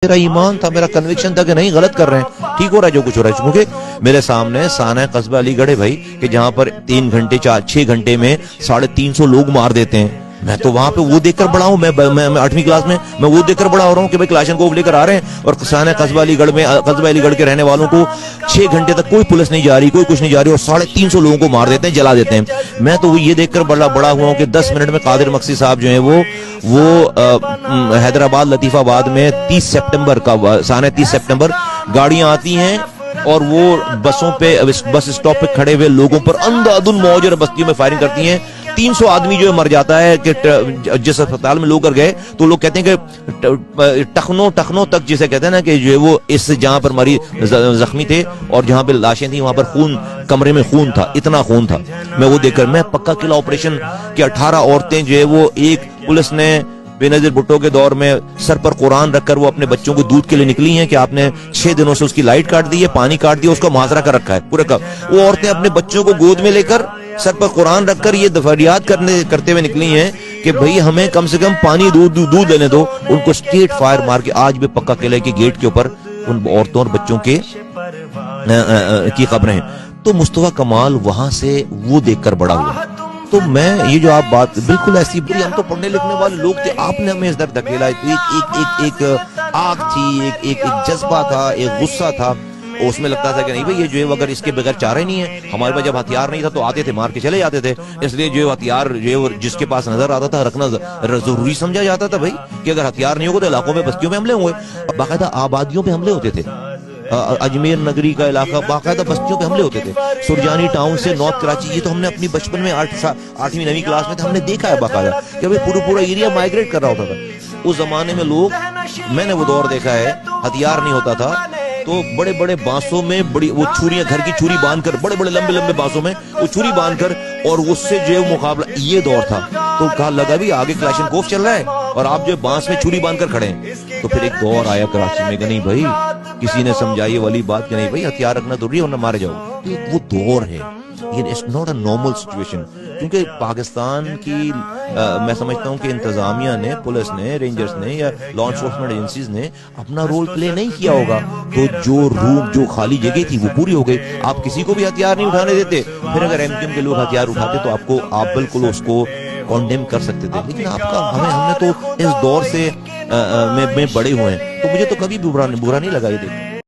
میرا ایمان تھا، میرا کنوکشن تھا کہ نہیں غلط کر رہے ہیں، ٹھیک ہو رہا ہے جو کچھ ہو رہا ہے. کیونکہ میرے سامنے سانحہ قصبہ علی گڑھ ہے بھائی، کہ جہاں پر 3 گھنٹے 6 گھنٹے میں 350 لوگ مار دیتے ہیں. میں تو وہاں پہ وہ دیکھ کر بڑا ہوں، میں 8ویں کلاس میں وہ دیکھ کر بڑا ہو رہا ہوں کہ بھائی کلاشنکوف لے کر آ رہے ہیں اور سانحہ قصبہ علی گڑھ میں قصبہ علی گڑھ کے رہنے والوں کو 6 گھنٹے تک کوئی پولیس نہیں جا رہی، کوئی کچھ نہیں جا رہی، اور 350 لوگوں کو مار دیتے ہیں، جلا دیتے ہیں. میں تو یہ دیکھ کر بڑا ہوا ہوں کہ 10 منٹ میں قادر مقصی صاحب جو ہیں وہ حیدرآباد لطیف آباد میں 30 سپٹمبر کا سانحہ 30 سپٹمبر گاڑیاں آتی ہیں اور وہ بسوں پہ بس اسٹاپ پہ کھڑے ہوئے لوگوں پر اندھادھند موج اور بستیوں میں فائرنگ کرتی ہیں. 300 آدمی جو مر جاتا ہے کہ جس اسپتال میں لوگ کر گئے تو لوگ کہتے ہیں کہ ٹخنوں تک جسے کہتے ہیں نا کہ جو وہ اس جہاں پر مریض زخمی تھے اور جہاں پہ لاشیں تھیں وہاں پر خون، کمرے میں خون تھا، اتنا خون تھا. میں وہ دیکھ کر میں پکا قلعہ آپریشن کہ 18 عورتیں جو ہے وہ ایک پولیس نے بے نظیر بھٹو کے دور میں سر پر قرآن رکھ کر وہ اپنے بچوں کو دودھ کے لیے نکلی ہیں کہ آپ نے 6 دنوں سے اس کی لائٹ کاٹ دی ہے، پانی کاٹ دیا، اس کا محاصرہ کر رکھا ہے پورے کا. وہ عورتیں اپنے بچوں کو گود میں لے کر سر پر قرآن رکھ کر یہ فریاد کرتے ہوئے نکلی ہیں کہ بھئی ہمیں کم سے کم پانی دودھ لینے دو. ان کو اسٹریٹ فائر مار کے آج بھی پکا قلعے کے گیٹ کے اوپر ان عورتوں اور بچوں کی قبریں ہیں. تو مصطفیٰ کمال وہاں سے وہ دیکھ کر بڑا ہوا. تو میں یہ جو آپ بات بالکل ایسی بری، ہم تو پڑھنے لکھنے والے لوگ تھے، آپ نے ہمیں اس در دھکیلا. ایک آگ تھی، ایک جذبہ تھا، ایک غصہ تھا. اس میں لگتا تھا کہ نہیں بھئی یہ جو ہے اگر اس کے بغیر چارہ نہیں ہے. ہمارے پاس جب ہتھیار نہیں تھا تو آتے تھے مار کے چلے جاتے تھے، اس لیے جو ہتھیار جو جس کے پاس نظر آتا تھا رکھنا ضروری سمجھا جاتا تھا بھائی، کہ اگر ہتھیار نہیں ہوگا تو علاقوں میں بستیوں میں حملے ہوں گے. باقاعدہ آبادیوں پہ حملے ہوتے تھے، اجمیر نگری کا علاقہ باقاعدہ بستیوں پہ حملے ہوتے تھے. سرجانی ٹاؤن سے نارتھ کراچی، یہ تو ہم نے اپنی بچپن میں 8ویں 9ویں کلاس میں ہم نے دیکھا ہے باقاعدہ کہ پورا ایریا مائگریٹ کر رہا ہوتا تھا. اس زمانے میں لوگ، میں نے وہ دور دیکھا ہے، ہتھیار نہیں ہوتا تھا تو بڑے بڑے بانسوں میں وہ چھریاں، گھر کی چھری باندھ کر، بڑے بڑے لمبے بانسوں میں وہ چھری باندھ کر، اور اس سے جو ہے مقابلہ. یہ دور تھا تو کہا لگا بھی آگے کلاشنکوف چل رہا ہے اور آپ جو بانس میں چھری باندھ کر کھڑے ہیں. تو پھر ایک دور آیا کراچی میں کہ نہیں بھائی، کسی نے سمجھائی والی بات کہ نہیں بھائی ہتھیار رکھنا ضروری ہے ورنہ مارے جاؤ. وہ دور ہے، it's not a normal situation. کیونکہ پاکستان کی میں سمجھتا ہوں کہ انتظامیہ نے، پولیس نے، رینجرز نے یا لا انفورسمنٹ ایجنسیز نے اپنا رول پلے نہیں کیا ہوگا. تو جو خالی جگہ تھی وہ پوری ہو گئی. آپ کسی کو بھی ہتھیار نہیں اٹھانے دیتے، پھر اگر ایم کیو ایم کے لوگ ہتھیار اٹھاتے تو آپ بالکل اس کو کانڈیم کر سکتے تھے. لیکن ہم نے تو اس دور سے میں بڑے ہوئے ہیں تو مجھے تو کبھی برا نہیں لگا یہ دیکھ.